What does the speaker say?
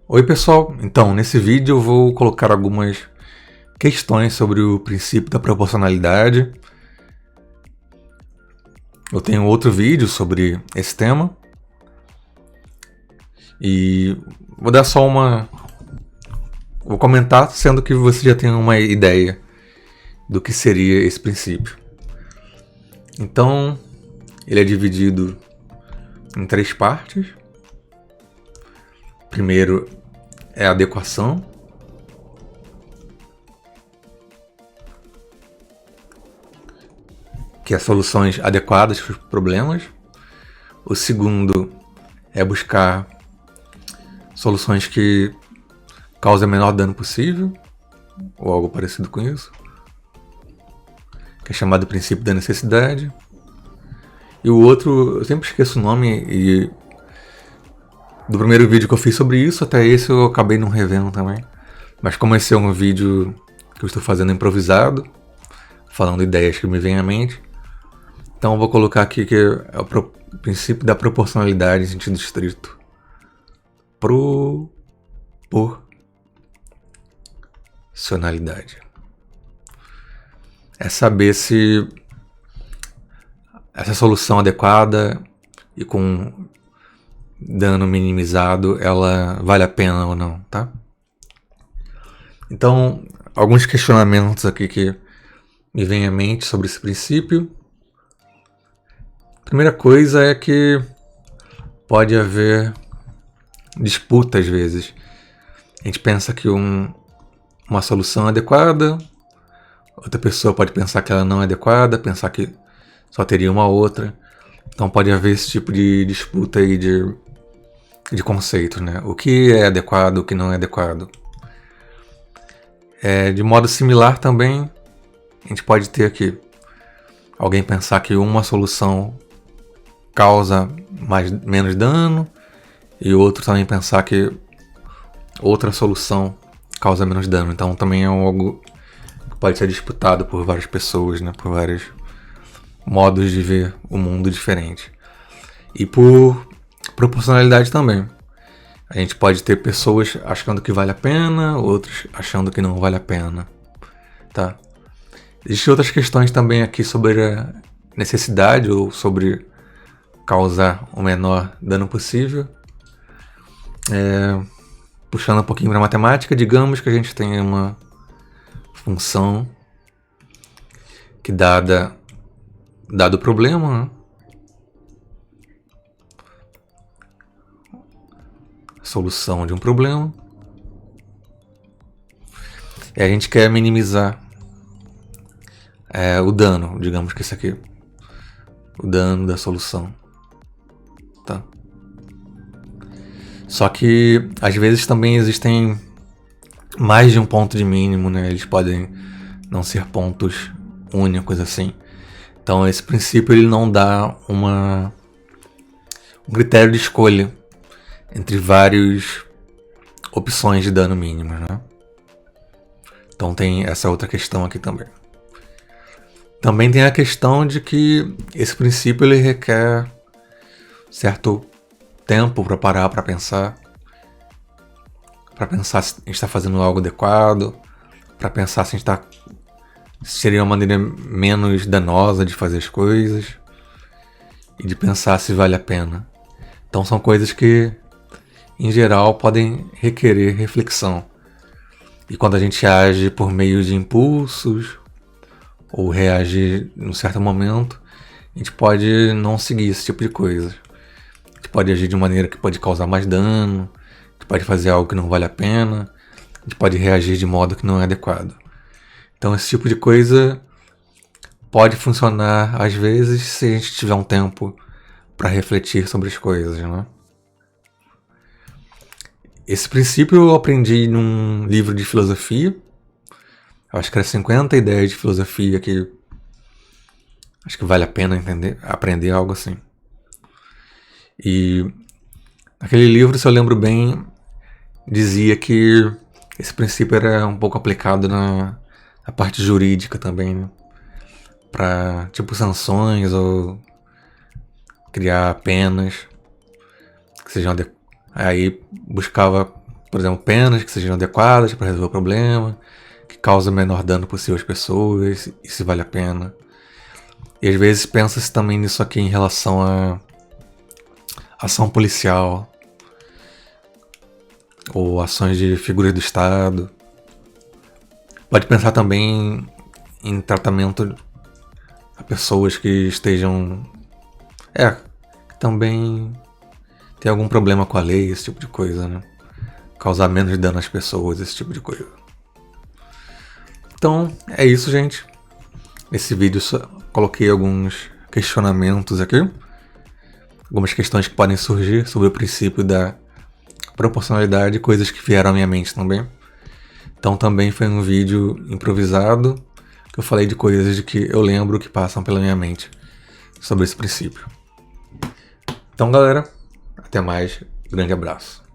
Oi pessoal, então nesse vídeo eu vou colocar algumas questões sobre o princípio da proporcionalidade. Eu tenho outro vídeo sobre esse tema e vou dar só vou comentar, sendo que você já tem uma ideia do que seria esse princípio. Então, ele é dividido em 3 partes. Primeiro é a adequação, que é soluções adequadas para os problemas. O segundo é buscar soluções que causem o menor dano possível, ou algo parecido com isso, que é chamado princípio da necessidade. E o outro, eu sempre esqueço o nome, e do primeiro vídeo que eu fiz sobre isso até esse eu acabei não revendo também. Mas como esse é um vídeo que eu estou fazendo improvisado, falando ideias que me vêm à mente, então eu vou colocar aqui que é o princípio da proporcionalidade em sentido estrito. Proporcionalidade. É saber se essa solução adequada e com dano minimizado, ela vale a pena ou não, tá? Então, alguns questionamentos aqui que me vêm à mente sobre esse princípio. Primeira coisa é que pode haver disputa às vezes. A gente pensa que uma solução é adequada, outra pessoa pode pensar que ela não é adequada, pensar que só teria uma outra. Então pode haver esse tipo de disputa aí de conceitos, né? O que é adequado, o que não é adequado. De modo similar também, a gente pode ter aqui alguém pensar que uma solução causa menos dano e outro também pensar que outra solução causa menos dano. Então também é algo que pode ser disputado por várias pessoas, né? Por vários modos de ver o mundo diferente. E por proporcionalidade também. A gente pode ter pessoas achando que vale a pena, outros achando que não vale a pena, tá? Existem outras questões também aqui sobre a necessidade ou sobre causar o menor dano possível. Puxando um pouquinho para matemática, digamos que a gente tem uma função que dado o problema, né? Solução de um problema, e a gente quer minimizar o dano, digamos que isso aqui, o dano da solução, tá? Só que às vezes também existem mais de um ponto de mínimo, né? Eles podem não ser pontos únicos assim. Então esse princípio ele não dá um critério de escolha entre várias opções de dano mínimo, né? Então tem essa outra questão aqui também. Também tem a questão de que esse princípio ele requer certo tempo para parar para pensar se a gente está fazendo algo adequado, para pensar se seria uma maneira menos danosa de fazer as coisas e de pensar se vale a pena. Então são coisas que em geral podem requerer reflexão. E quando a gente age por meio de impulsos ou reage em um certo momento, a gente pode não seguir esse tipo de coisa. A gente pode agir de maneira que pode causar mais dano, a gente pode fazer algo que não vale a pena, a gente pode reagir de modo que não é adequado. Então esse tipo de coisa pode funcionar às vezes se a gente tiver um tempo para refletir sobre as coisas, né? Esse princípio eu aprendi num livro de filosofia. Acho que era 50 ideias de filosofia que acho que vale a pena aprender algo assim. E aquele livro, se eu lembro bem, dizia que esse princípio era um pouco aplicado na parte jurídica também, né? Para tipo sanções ou criar penas que sejam aí buscava por exemplo, penas que sejam adequadas para resolver o problema, que causam o menor dano possível às pessoas, e se vale a pena. E às vezes pensa-se também nisso aqui em relação a ação policial, ou ações de figuras do Estado. Pode pensar também em tratamento a pessoas que estejam... que também tem algum problema com a lei, esse tipo de coisa, né? Causar menos dano às pessoas, esse tipo de coisa. Então, é isso, gente. Nesse vídeo só coloquei alguns questionamentos aqui. Algumas questões que podem surgir sobre o princípio da proporcionalidade, coisas que vieram à minha mente também. Então também foi um vídeo improvisado, que eu falei de coisas de que eu lembro que passam pela minha mente sobre esse princípio. Então galera, até mais, grande abraço.